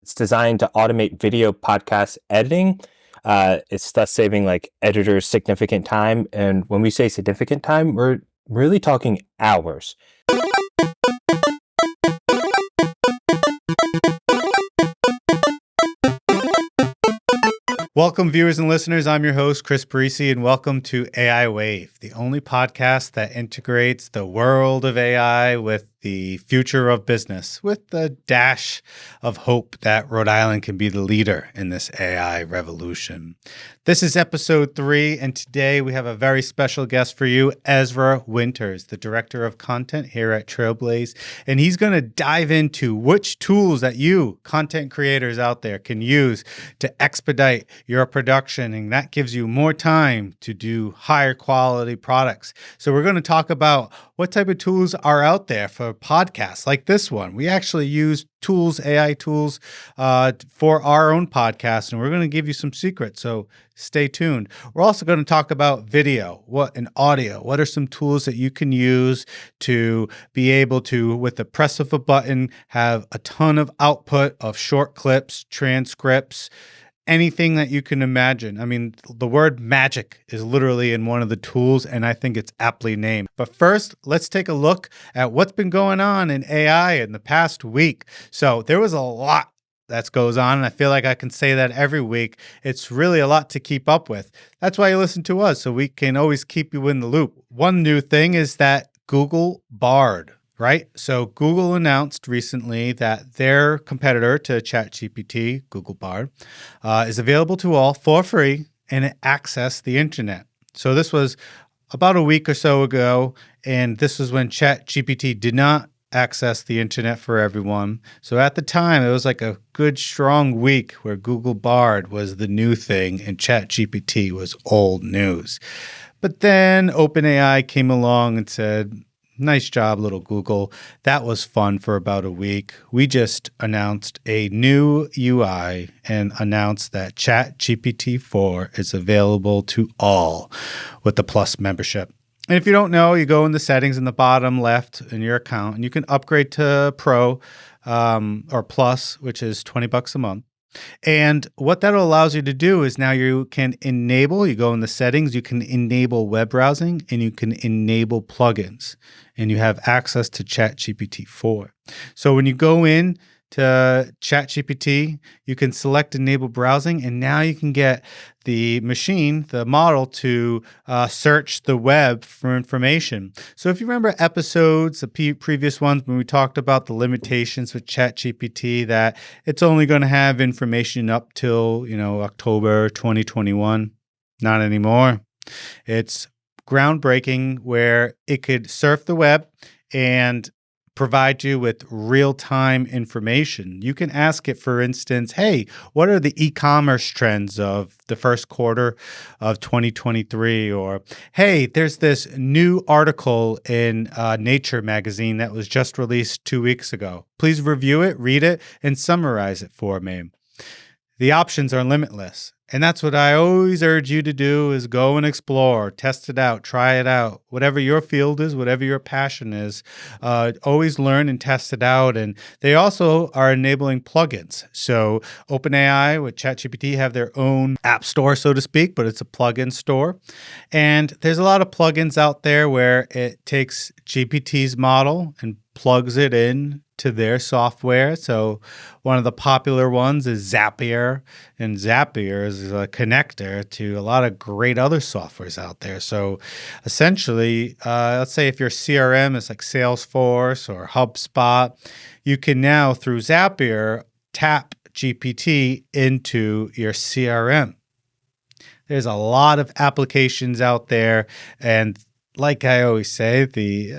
It's designed to automate video podcast editing. It's thus saving editors significant time. And when we say significant time, we're really talking hours. Welcome, viewers and listeners. I'm your host, Chris Parisi, and welcome to AI Wave, the only podcast that integrates the world of AI with the future of business, with the dash of hope that Rhode Island can be the leader in this AI revolution. This is episode 3, and today we have a very special guest for you, Ezra Winters, the director of content here at Trailblaze, and he's going to dive into which tools that you, content creators out there, can use to expedite your production, and that gives you more time to do higher quality products. So we're going to talk about what type of tools are out there for podcasts like this one. We actually use tools, AI tools, for our own podcast, and we're going to give you some secrets. So stay tuned. We're also going to talk about video, and audio. What are some tools that you can use to be able to, with the press of a button, have a ton of output of short clips, transcripts, anything that you can imagine. I mean, the word magic is literally in one of the tools, and I think it's aptly named. But first, let's take a look at what's been going on in AI in the past week. So there was a lot that goes on, and I feel like I can say that every week. It's really a lot to keep up with. That's why you listen to us, so we can always keep you in the loop. One new thing is that Google Bard. Right? So Google announced recently that their competitor to ChatGPT, Google Bard, is available to all for free and it accessed the internet. So this was about a week or so ago, and this was when ChatGPT did not access the internet for everyone. So at the time, it was like a good, strong week where Google Bard was the new thing and ChatGPT was old news. But then OpenAI came along and said, "Nice job, little Google." That was fun for about a week. We just announced a new UI and announced that ChatGPT 4 is available to all with the Plus membership. And if you don't know, you go in the settings in the bottom left in your account, and you can upgrade to Pro or Plus, which is $20 a month. And what that allows you to do is now you can enable, you go in the settings, you can enable web browsing and you can enable plugins, and you have access to ChatGPT 4. So when you go in to ChatGPT, you can select enable browsing, and now you can get the machine, the model, to search the web for information. So if you remember episodes, the previous ones, when we talked about the limitations with ChatGPT, that it's only going to have information up till, October 2021. Not anymore. It's groundbreaking where it could surf the web and provide you with real-time information. You can ask it, for instance, hey, what are the e-commerce trends of the first quarter of 2023? Or, hey, there's this new article in Nature magazine that was just released 2 weeks ago. Please review it, read it, and summarize it for me. The options are limitless. And that's what I always urge you to do, is go and explore, test it out, try it out. Whatever your field is, whatever your passion is, always learn and test it out. And they also are enabling plugins. So OpenAI with ChatGPT have their own app store, so to speak, but it's a plugin store. And there's a lot of plugins out there where it takes GPT's model and plugs it in to their software. So one of the popular ones is Zapier, and Zapier is a connector to a lot of great other softwares out there. So essentially, let's say if your CRM is like Salesforce or HubSpot, you can now, through Zapier, tap GPT into your CRM. There's a lot of applications out there, and like I always say, the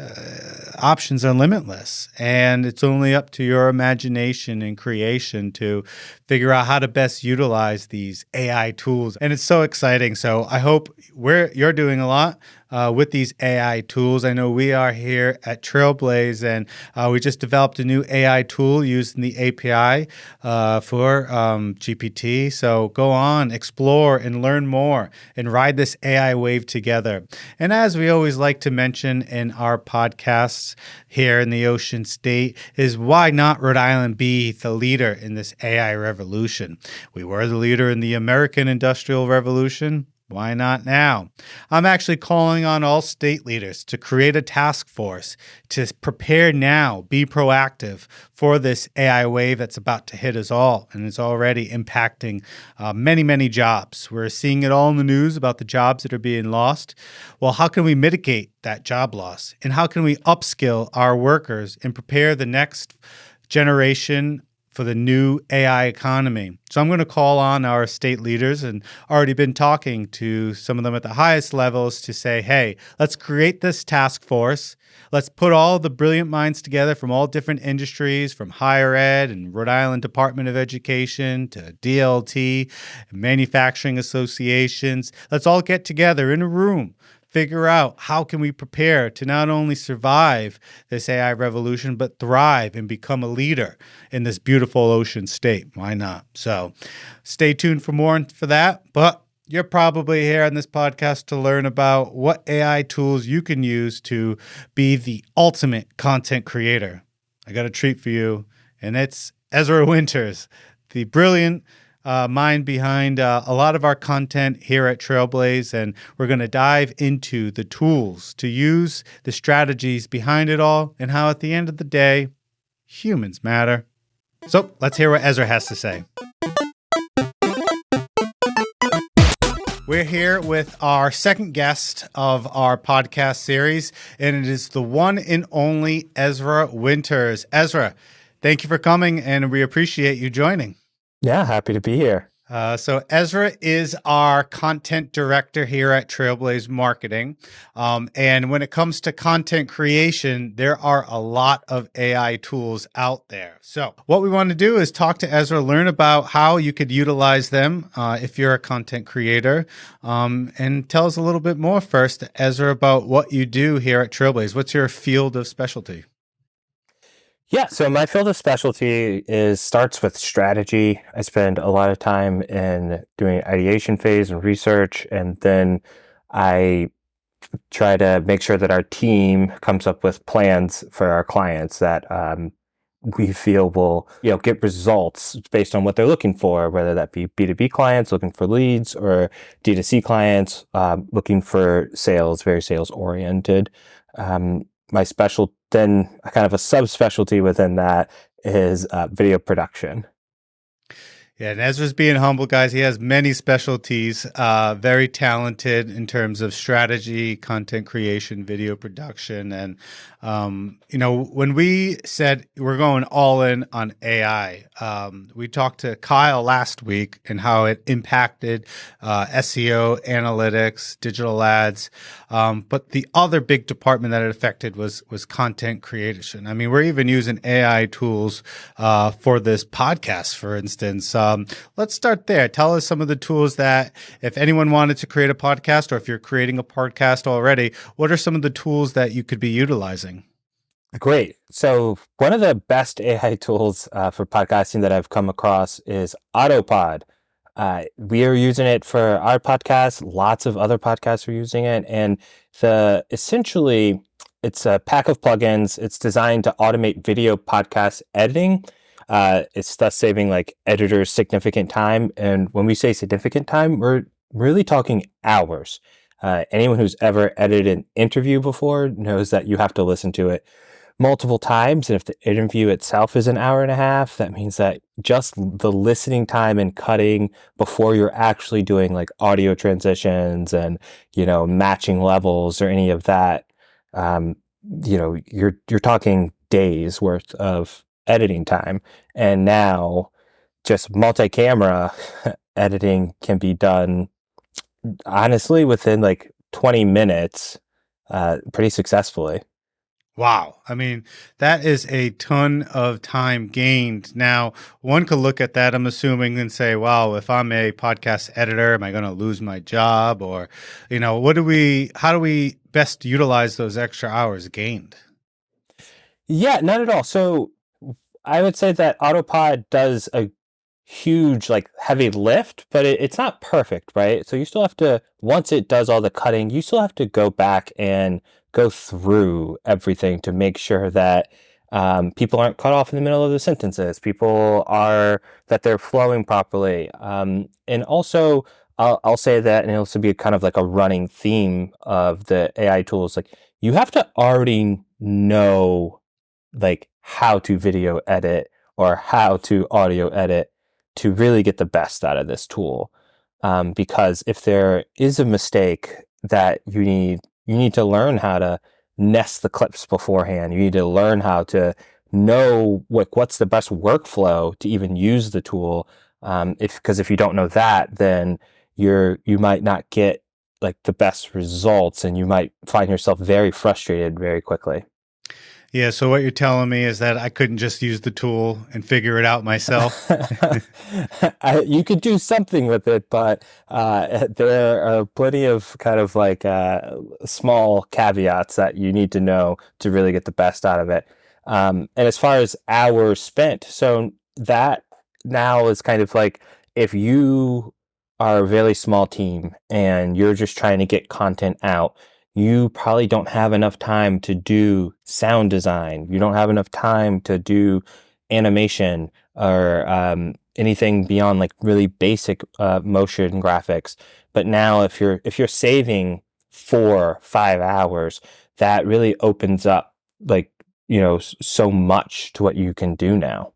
options are limitless, and it's only up to your imagination and creation to figure out how to best utilize these AI tools. And it's so exciting. So I hope you're doing a lot. with these AI tools. I know we are here at Trailblaze, and we just developed a new AI tool using the API for GPT. So go on, explore, and learn more, and ride this AI wave together. And as we always like to mention in our podcasts here in the Ocean State, is why not Rhode Island be the leader in this AI revolution? We were the leader in the American Industrial Revolution. Why not now? I'm actually calling on all state leaders to create a task force to prepare now, be proactive for this AI wave that's about to hit us all, and it's already impacting many, many jobs. We're seeing it all in the news about the jobs that are being lost. Well, how can we mitigate that job loss? And how can we upskill our workers and prepare the next generation for the new AI economy? So I'm going to call on our state leaders, and already been talking to some of them at the highest levels to say, hey, let's create this task force. Let's put all the brilliant minds together from all different industries, from higher ed and Rhode Island Department of Education to DLT, manufacturing associations. Let's all get together in a room, figure out how can we prepare to not only survive this AI revolution, but thrive and become a leader in this beautiful ocean state. Why not? So stay tuned for more for that. But you're probably here on this podcast to learn about what AI tools you can use to be the ultimate content creator. I got a treat for you, and it's Ezra Winters, the brilliant mind behind a lot of our content here at Trailblaze, and we're going to dive into the tools to use, the strategies behind it all, and how at the end of the day, humans matter. So let's hear what Ezra has to say. We're here with our second guest of our podcast series, and it is the one and only Ezra Winters. Ezra, thank you for coming, and we appreciate you joining. Yeah, happy to be here. So Ezra is our content director here at Trailblaze Marketing. And when it comes to content creation, there are a lot of AI tools out there. So what we want to do is talk to Ezra, learn about how you could utilize them if you're a content creator, and tell us a little bit more first, Ezra, about what you do here at Trailblaze. What's your field of specialty? Yeah, so my field of specialty starts with strategy. I spend a lot of time in doing ideation phase and research, and then I try to make sure that our team comes up with plans for our clients that we feel will, get results based on what they're looking for, whether that be B2B clients looking for leads or D2C clients looking for sales, very sales oriented. My then kind of a subspecialty within that is video production. Yeah, and Ezra's being humble, guys. He has many specialties, very talented in terms of strategy, content creation, video production. And, when we said we're going all in on AI, we talked to Kyle last week and how it impacted SEO, analytics, digital ads. But the other big department that it affected was content creation. I mean, we're even using AI tools for this podcast, for instance. Let's start there. Tell us some of the tools that if anyone wanted to create a podcast, or if you're creating a podcast already, what are some of the tools that you could be utilizing? Great. So one of the best AI tools for podcasting that I've come across is Autopod. We are using it for our podcast. Lots of other podcasts are using it. And essentially, it's a pack of plugins. It's designed to automate video podcast editing. It's thus saving editors significant time. And when we say significant time, we're really talking hours. Anyone who's ever edited an interview before knows that you have to listen to it multiple times. And if the interview itself is an hour and a half, that means that just the listening time and cutting before you're actually doing audio transitions and, matching levels or any of that, you're talking days worth of editing time. And now just multi-camera editing can be done honestly within 20 minutes pretty successfully. Wow. I mean, that is a ton of time gained. Now, one could look at that, I'm assuming, and say, wow, if I'm a podcast editor, am I going to lose my job? Or, how do we best utilize those extra hours gained? Yeah, not at all. So I would say that Autopod does a huge, like heavy lift, but it's not perfect, right? So you still have to, once it does all the cutting, you still have to go back and go through everything to make sure that people aren't cut off in the middle of the sentences. That they're flowing properly. And also, I'll say that, and it'll also be kind of like a running theme of the AI tools. Like you have to already know like how to video edit or how to audio edit to really get the best out of this tool. Because if there is a mistake that you need to learn how to nest the clips beforehand. You need to learn how to know what's the best workflow to even use the tool. Because if you don't know that, then you might not get like the best results, and you might find yourself very frustrated very quickly. Yeah. So, what you're telling me is that I couldn't just use the tool and figure it out myself. You could do something with it, but there are plenty of kind of like small caveats that you need to know to really get the best out of it. And as far as hours spent, so that now is kind of like if you are a very small team and you're just trying to get content out, you probably don't have enough time to do sound design. You don't have enough time to do animation or anything beyond like really basic motion graphics. But now if you're saving 4 5 hours, that really opens up like so much to what you can do now.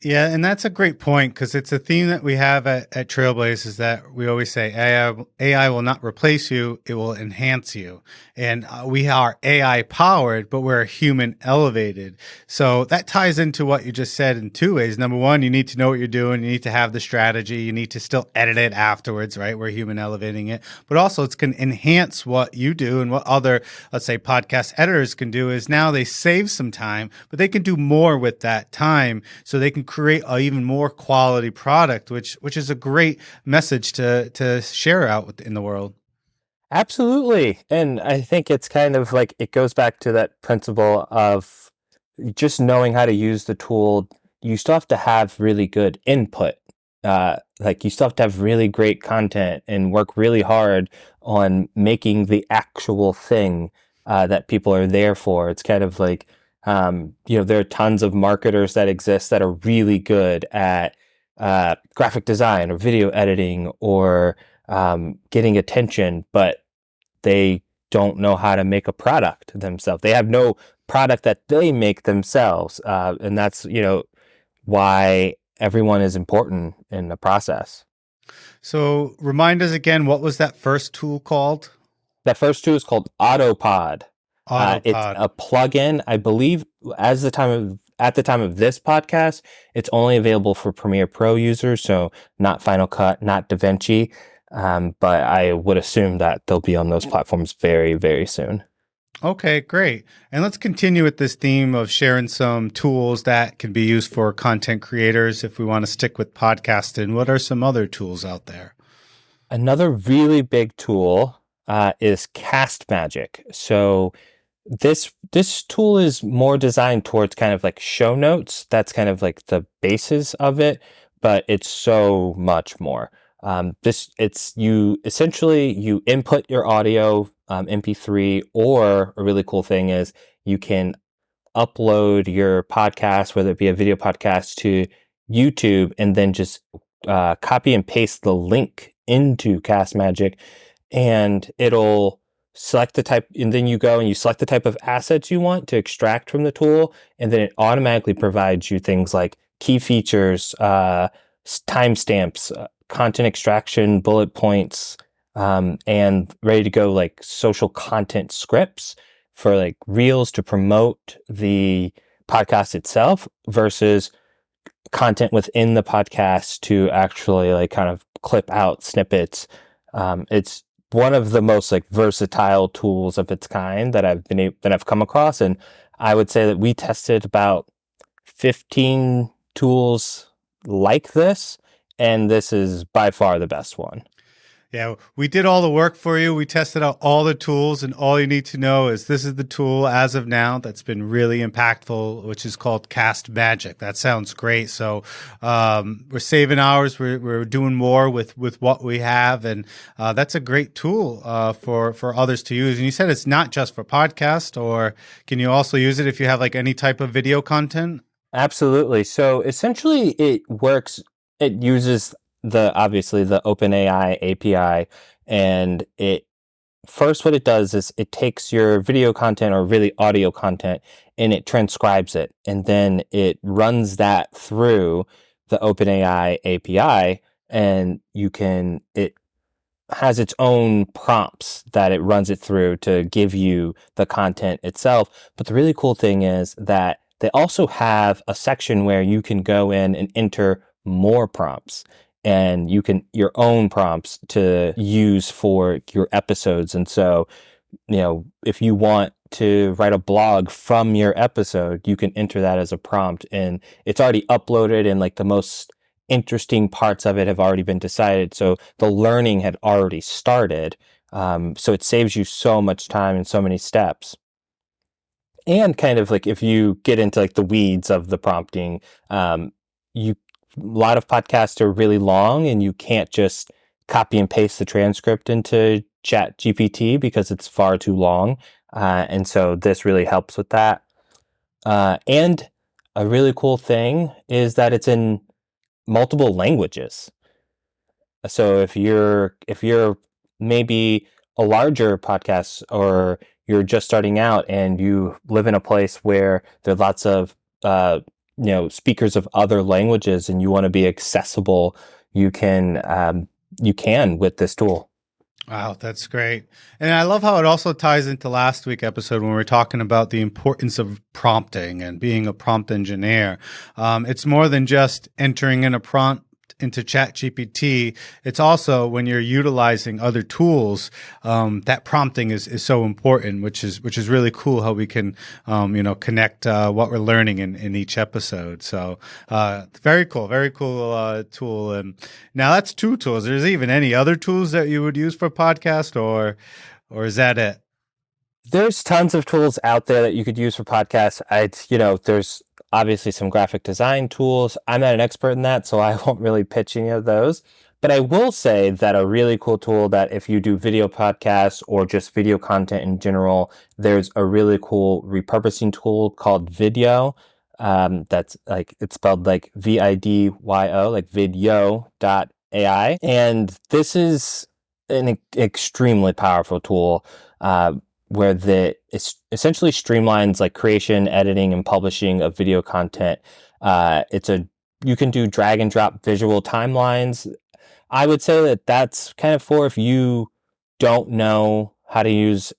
Yeah, and that's a great point because it's a theme that we have at Trailblaze is that we always say AI will not replace you, it will enhance you. And we are AI powered, but we're human elevated. So that ties into what you just said in two ways. Number one, you need to know what you're doing. You need to have the strategy. You need to still edit it afterwards, right? We're human elevating it. But also it's going to enhance what you do, and what other, let's say, podcast editors can do is now they save some time, but they can do more with that time so they can create an even more quality product, which is a great message to share out in the world. Absolutely. And I think it's kind of like it goes back to that principle of just knowing how to use the tool. You still have to have really good input. Like you still have to have really great content and work really hard on making the actual thing that people are there for. It's kind of like, there are tons of marketers that exist that are really good at graphic design or video editing or getting attention, but they don't know how to make a product themselves. They have no product that they make themselves. And that's, why everyone is important in the process. So remind us again, what was that first tool called? That first tool is called Autopod. It's Autopod. a plugin, I believe, at the time of this podcast, it's only available for Premiere Pro users, so not Final Cut, not DaVinci. But I would assume that they'll be on those platforms very, very soon. Okay, great. And let's continue with this theme of sharing some tools that can be used for content creators if we want to stick with podcasting. What are some other tools out there? Another really big tool is Cast Magic. So this tool is more designed towards kind of like show notes. That's kind of like the basis of it, but it's so much more. You input your audio, MP3, or a really cool thing is you can upload your podcast, whether it be a video podcast, to YouTube, and then just copy and paste the link into Cast Magic, and it'll select the type, and then you go and you select the type of assets you want to extract from the tool, and then it automatically provides you things like key features, timestamps, content extraction, bullet points, and ready to go like social content scripts for like reels to promote the podcast itself versus content within the podcast to actually like kind of clip out snippets. It's one of the most like versatile tools of its kind that I've come across. And I would say that we tested about 15 tools like this, and this is by far the best one. Yeah, we did all the work for you. We tested out all the tools, and all you need to know is this is the tool as of now that's been really impactful, which is called Cast Magic. That sounds great. So we're saving hours. We're doing more with what we have, and that's a great tool for others to use. And you said it's not just for podcast, or can you also use it if you have like any type of video content? Absolutely. So essentially, it works. It uses obviously the OpenAI API, and what it does is it takes your video content or really audio content and it transcribes it, and then it runs that through the OpenAI API, and it has its own prompts that it runs it through to give you the content itself. But the really cool thing is that they also have a section where you can go in and enter more prompts, and your own prompts to use for your episodes. And so, if you want to write a blog from your episode, you can enter that as a prompt, and it's already uploaded, and like the most interesting parts of it have already been decided. So the learning had already started. So it saves you so much time and so many steps. And kind of like if you get into like the weeds of the prompting, a lot of podcasts are really long, and you can't just copy and paste the transcript into Chat GPT because it's far too long. And so this really helps with that. And a really cool thing is that it's in multiple languages. So if you're maybe a larger podcast, or you're just starting out and you live in a place where there are lots of speakers of other languages, and you want to be accessible, you can with this tool. Wow, that's great. And I love how it also ties into last week's episode when we were talking about the importance of prompting and being a prompt engineer. It's more than just entering in a prompt into ChatGPT. It's also when you're utilizing other tools, that prompting is so important, which is really cool how we can, connect what we're learning in each episode. So very cool tool. And now that's 2 tools. There's even any other tools that you would use for podcast, or is that it? There's tons of tools out there that you could use for podcasts. There's obviously some graphic design tools. I'm not an expert in that, so I won't really pitch any of those. But I will say that a really cool tool that if you do video podcasts or just video content in general, there's a really cool repurposing tool called Vidyo. That's like, it's spelled like Vidyo, like Vidyo.ai. And this is an extremely powerful tool, where it essentially streamlines like creation, editing, and publishing of video content. You can do drag and drop visual timelines. I would say that that's kind of for if you don't know how to use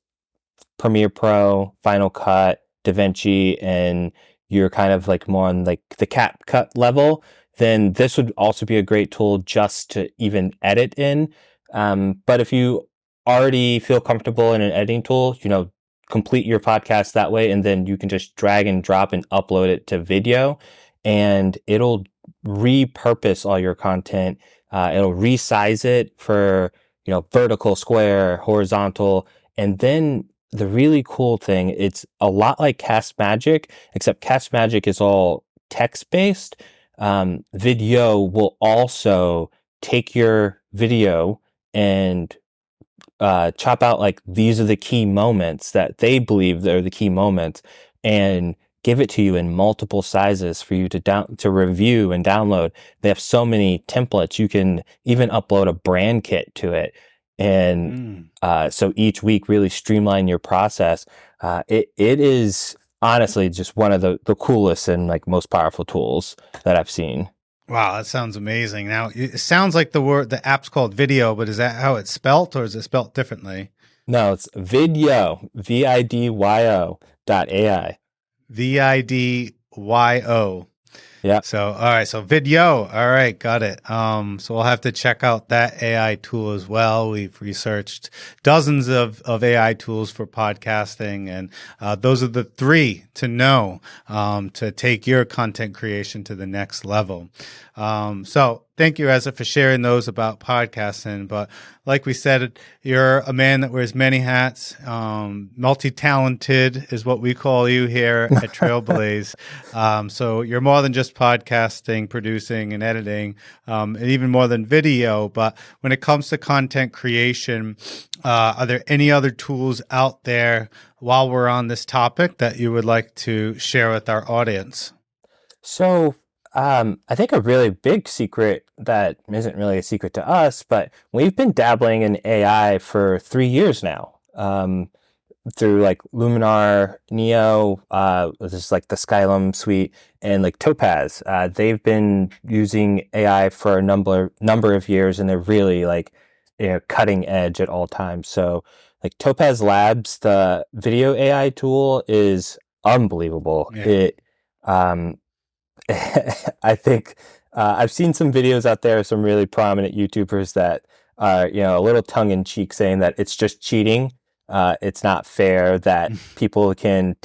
Premiere Pro, Final Cut, DaVinci, and you're kind of like more on like the CapCut level, then this would also be a great tool just to even edit in. But if you already feel comfortable in an editing tool, complete your podcast that way, and then you can just drag and drop and upload it to Vidyo, and it'll repurpose all your content. It'll resize it for, vertical, square, horizontal. And then the really cool thing, it's a lot like Cast Magic, except Cast Magic is all text-based. Vidyo will also take your video and chop out like, these are the key moments that they believe they're the key moments, and give it to you in multiple sizes for you to review and download. They have so many templates. You can even upload a brand kit to it. And so each week really streamline your process. It is honestly just one of the coolest and like most powerful tools that I've seen. Wow, that sounds amazing. Now, it sounds like the app's called Vidyo, but is that how it's spelt, or is it spelt differently? No, it's Vidyo, Vidyo.ai. Vidyo. Yeah. So, all right. So Vidyo. All right. Got it. So we'll have to check out that AI tool as well. We've researched dozens of AI tools for podcasting, and those are the three to know to take your content creation to the next level. So thank you, Ezra, for sharing those about podcasting. But like we said, you're a man that wears many hats. Multi-talented is what we call you here at Trailblaze. So you're more than just podcasting, producing, and editing, and even more than video. But when it comes to content creation, are there any other tools out there while we're on this topic that you would like to share with our audience? So, I think a really big secret that isn't really a secret to us, but we've been dabbling in AI for 3 years now. Through like Luminar, Neo, this is like the Skylum suite, and like Topaz. They've been using AI for a number of years, and they're really like, cutting edge at all times. So like Topaz Labs, the video AI tool is unbelievable. Yeah. It, I think I've seen some videos out there, some really prominent YouTubers that are, a little tongue in cheek saying that it's just cheating. It's not fair that people can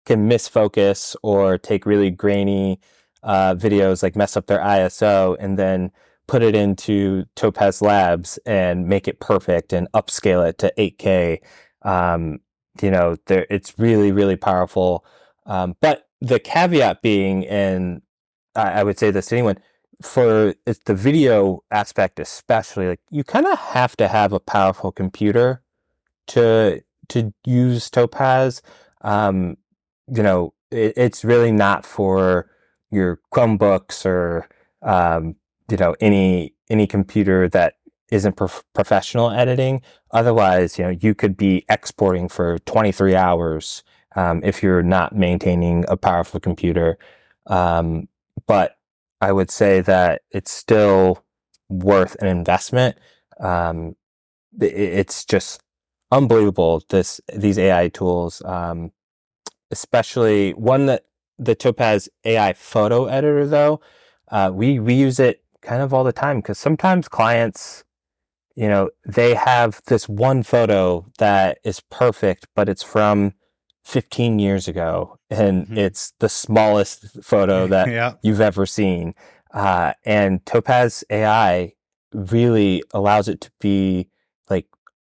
miss focus or take really grainy videos, like mess up their ISO, and then put it into Topaz Labs and make it perfect and upscale it to 8K. It's really, really powerful. But the caveat being, and I would say this to anyone, it's the video aspect especially, like you kind of have to have a powerful computer to use Topaz. It's really not for your Chromebooks or any computer that isn't professional editing. Otherwise, you could be exporting for 23 hours if you're not maintaining a powerful computer. But I would say that it's still worth an investment. It's just unbelievable, these AI tools, especially one that the Topaz AI photo editor, though. We use it kind of all the time because sometimes clients, they have this one photo that is perfect, but it's from 15 years ago, and it's the smallest photo that you've ever seen. And Topaz AI really allows it to be like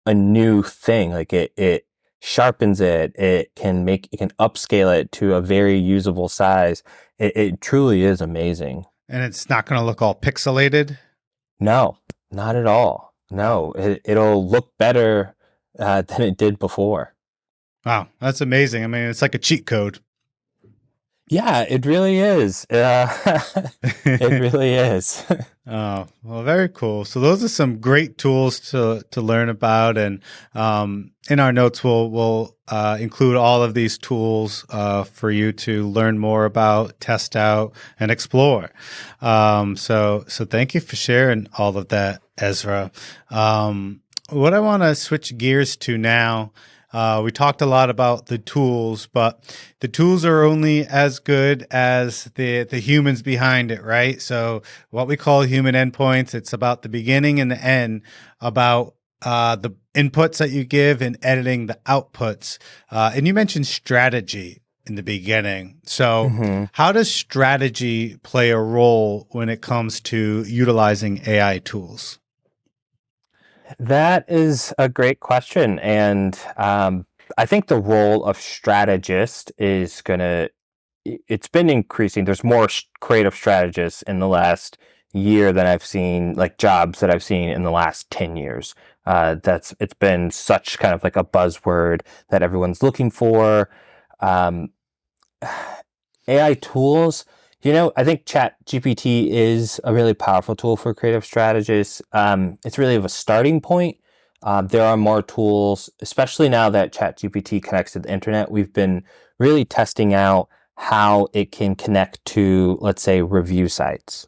a new thing. Like it sharpens it. It can upscale it to a very usable size. It truly is amazing. And it's not going to look all pixelated? No, not at all. No, it'll look better than it did before. Wow, that's amazing. I mean, it's like a cheat code. Yeah, it really is. It really is. Oh, well, very cool. So those are some great tools to learn about, and in our notes we'll include all of these tools for you to learn more about, test out, and explore. So thank you for sharing all of that, Ezra. What I want to switch gears to now. We talked a lot about the tools, but the tools are only as good as the humans behind it, right? So what we call human endpoints, it's about the beginning and the end, about the inputs that you give and editing the outputs. And you mentioned strategy in the beginning. So how does strategy play a role when it comes to utilizing AI tools? That is a great question. And I think the role of strategist it's been increasing. There's more creative strategists in the last year than I've seen, like jobs that I've seen in the last 10 years. It's been such kind of like a buzzword that everyone's looking for. AI tools, I think ChatGPT is a really powerful tool for creative strategists. It's really of a starting point. There are more tools, especially now that ChatGPT connects to the internet. We've been really testing out how it can connect to, let's say, review sites.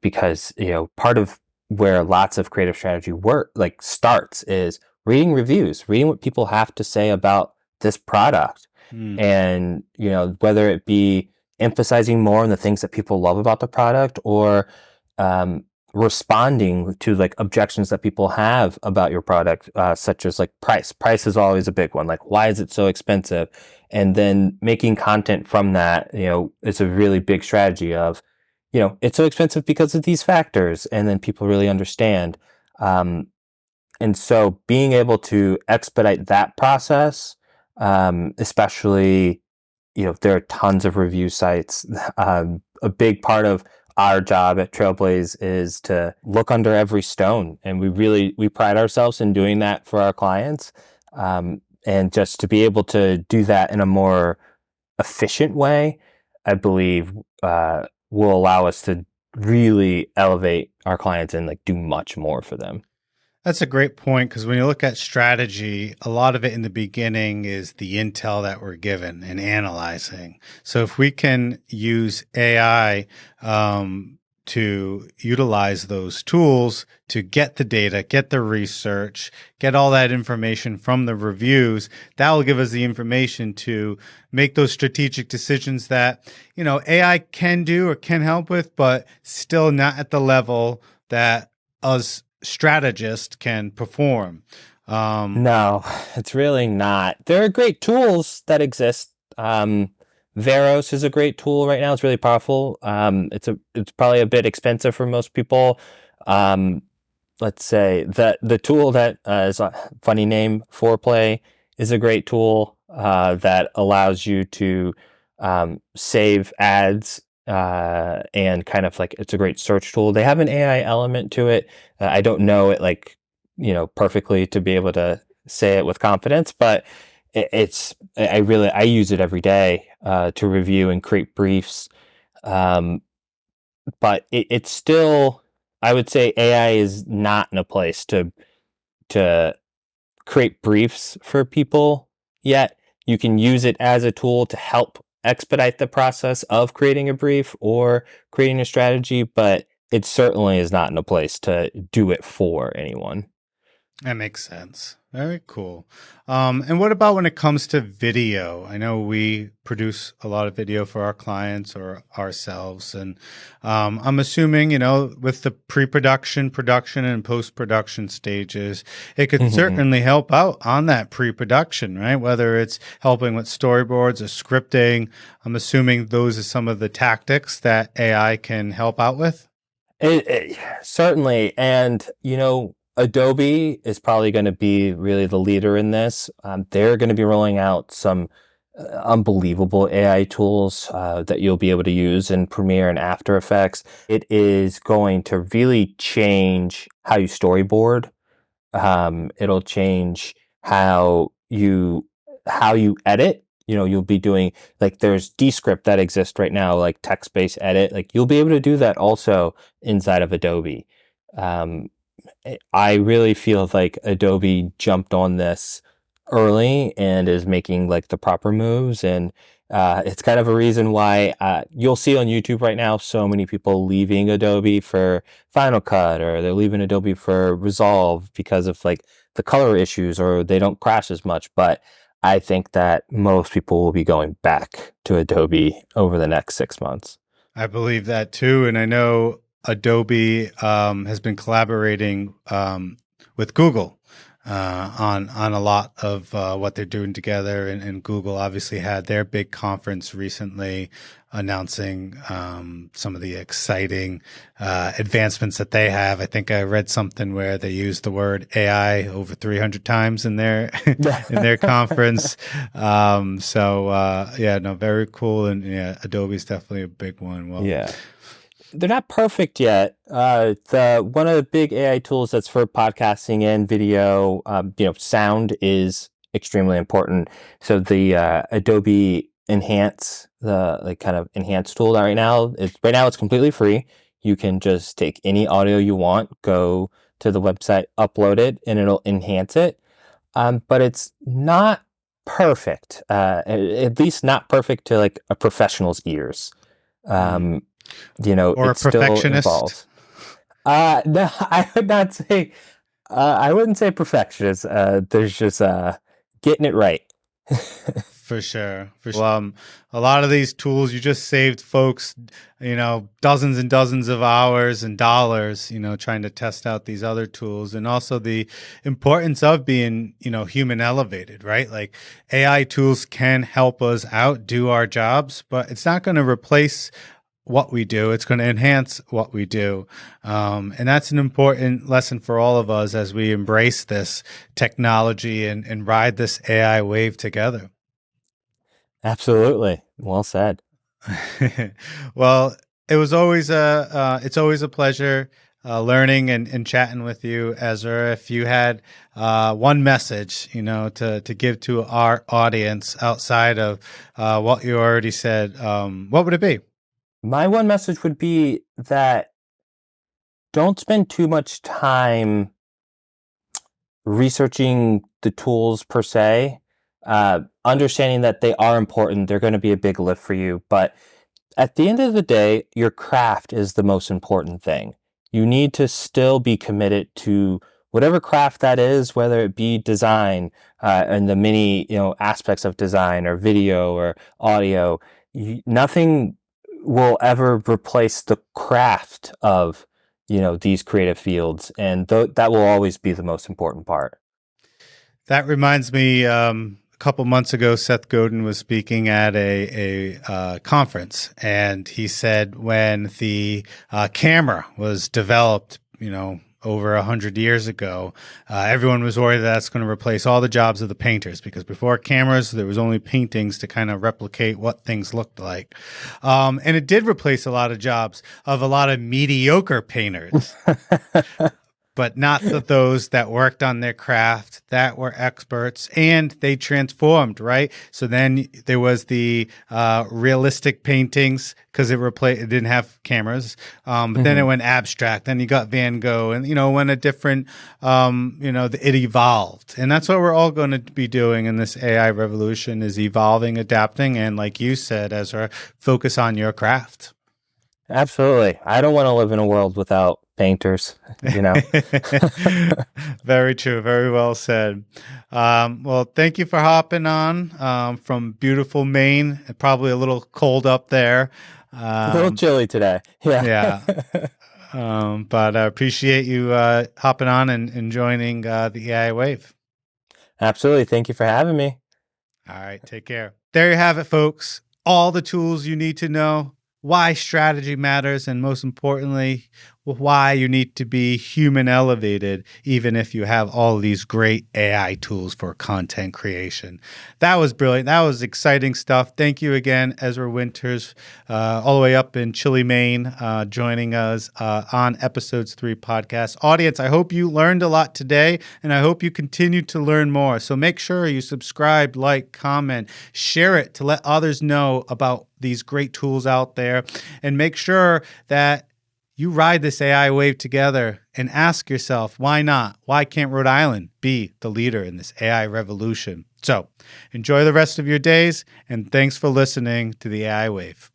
Because, part of where lots of creative strategy work starts is reading reviews, reading what people have to say about this product. And, whether it be emphasizing more on the things that people love about the product, or responding to like objections that people have about your product, such as like price. Price is always a big one. Like, why is it so expensive? And then making content from that, it's a really big strategy of, it's so expensive because of these factors. And then people really understand. And so being able to expedite that process, especially, there are tons of review sites. A big part of our job at Trailblaze is to look under every stone. And we pride ourselves in doing that for our clients. And just to be able to do that in a more efficient way, I believe, will allow us to really elevate our clients and like do much more for them. That's a great point, because when you look at strategy, a lot of it in the beginning is the intel that we're given and analyzing. So if we can use AI to utilize those tools to get the data, get the research, get all that information from the reviews, that will give us the information to make those strategic decisions that, AI can do or can help with, but still not at the level that us strategist can perform. No, it's really not. There are great tools that exist. Veros is a great tool right now. It's really powerful. It's probably a bit expensive for most people. Let's say the tool that is a funny name, Foreplay, is a great tool that allows you to save ads. And kind of like, it's a great search tool. They have an AI element to it. I don't know it like, perfectly to be able to say it with confidence, but I use it every day to review and create briefs. But it's still, I would say AI is not in a place to create briefs for people yet. You can use it as a tool to help expedite the process of creating a brief or creating a strategy, but it certainly is not in a place to do it for anyone. That makes sense. Very cool. And what about when it comes to video? I know we produce a lot of video for our clients or ourselves. And I'm assuming, with the pre-production, production, and post-production stages, it could certainly help out on that pre-production, right? Whether it's helping with storyboards or scripting, I'm assuming those are some of the tactics that AI can help out with. Certainly. And, Adobe is probably going to be really the leader in this. They're going to be rolling out some unbelievable AI tools that you'll be able to use in Premiere and After Effects. It is going to really change how you storyboard. It'll change how you edit. You'll be doing, like, there's Descript that exists right now, like text-based edit. Like, you'll be able to do that also inside of Adobe. I really feel like Adobe jumped on this early and is making like the proper moves. And it's kind of a reason why you'll see on YouTube right now so many people leaving Adobe for Final Cut, or they're leaving Adobe for Resolve because of like the color issues, or they don't crash as much. But I think that most people will be going back to Adobe over the next 6 months. I believe that too. And I know Adobe has been collaborating with Google on a lot of what they're doing together. And Google obviously had their big conference recently announcing some of the exciting advancements that they have. I think I read something where they used the word AI over 300 times in their in their conference. Very cool. And yeah, Adobe's definitely a big one. Well, yeah. They're not perfect yet. One of the big AI tools that's for podcasting and video, sound is extremely important. So the Adobe Enhance, the like kind of enhanced tool right now it's completely free. You can just take any audio you want, go to the website, upload it, and it'll enhance it. But it's not perfect. At least not perfect to like a professional's ears. Or it's a perfectionist. Still involved. No, I would not say. I wouldn't say perfectionist. There's just getting it right. For sure. A lot of these tools, you just saved folks, dozens and dozens of hours and dollars, trying to test out these other tools. And also the importance of being, human elevated, right? Like AI tools can help us out, do our jobs, but it's not going to replace what we do. It's going to enhance what we do. And that's an important lesson for all of us as we embrace this technology and ride this AI wave together. Absolutely. Well said. Well, it's always a pleasure learning and chatting with you, Ezra. If you had one message, to give to our audience outside of what you already said, what would it be? My one message would be that don't spend too much time researching the tools per se, understanding that they are important. They're going to be a big lift for you. But at the end of the day, your craft is the most important thing. You need to still be committed to whatever craft that is, whether it be design and the many aspects of design or video or audio. Nothing will ever replace the craft of these creative fields, and that will always be the most important part. That reminds me, a couple months ago, Seth Godin was speaking at a conference, and he said when the camera was developed, over 100 years ago, everyone was worried that's going to replace all the jobs of the painters, because before cameras, there was only paintings to kind of replicate what things looked like. And it did replace a lot of jobs of a lot of mediocre painters. But not those that worked on their craft, that were experts, and they transformed, right? So then there was the realistic paintings, because it didn't have cameras. But then it went abstract. Then you got Van Gogh, and went a different. It evolved, and that's what we're all going to be doing in this AI revolution: is evolving, adapting, and like you said, Ezra, focus on your craft. Absolutely. I don't want to live in a world without painters, Very true. Very well said. Well, thank you for hopping on from beautiful Maine. Probably a little cold up there. A little chilly today. Yeah. But I appreciate you hopping on and joining the AI Wave. Absolutely. Thank you for having me. All right. Take care. There you have it, folks. All the tools you need to know, why strategy matters, and most importantly, why you need to be human elevated, even if you have all these great AI tools for content creation. That was brilliant. That was exciting stuff. Thank you again, Ezra Winters, all the way up in Chile, Maine, joining us on Episodes 3 podcast. Audience, I hope you learned a lot today, and I hope you continue to learn more. So make sure you subscribe, like, comment, share it to let others know about these great tools out there, and make sure that you ride this AI wave together and ask yourself, why not? Why can't Rhode Island be the leader in this AI revolution? So enjoy the rest of your days, and thanks for listening to the AI Wave.